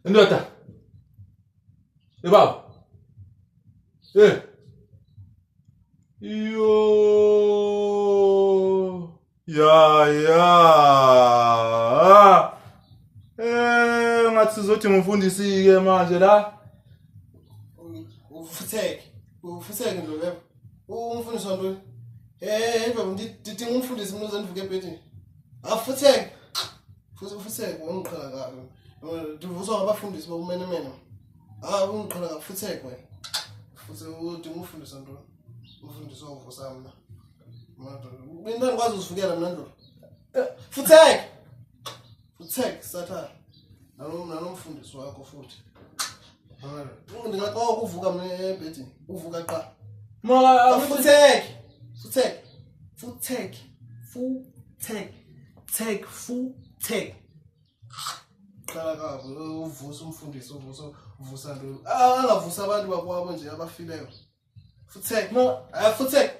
Indoda. Baba. Yo. Ya. Ngathi sizothi ngimfundisi ke manje la. Ufutheke ndo leyo. Umfundisi wantoni? Baba ngidinga umfundisi mina uzanivuke ebhedini. Afutheke. Futheke ungiqhala kabi. Ndivuswa ngabafundisi bokumenemene. Ungiqhala kabi futheke wena. Futhi udinga umfundisi wantoni? Umfundisi ovusa mina. Mina ngikwazi uzivukela mina ndlo. Futheke sathana. Nanomfundisi wakho futhi. Ndingaxoxa ukuvuka mina ebhedini. Uvuka qha. Ma Futheke. Qala kabi uvusa umfundisi uvusa ntoni? Angavusa abantu bakwabo nje abafileyo. Futheke. Futheke.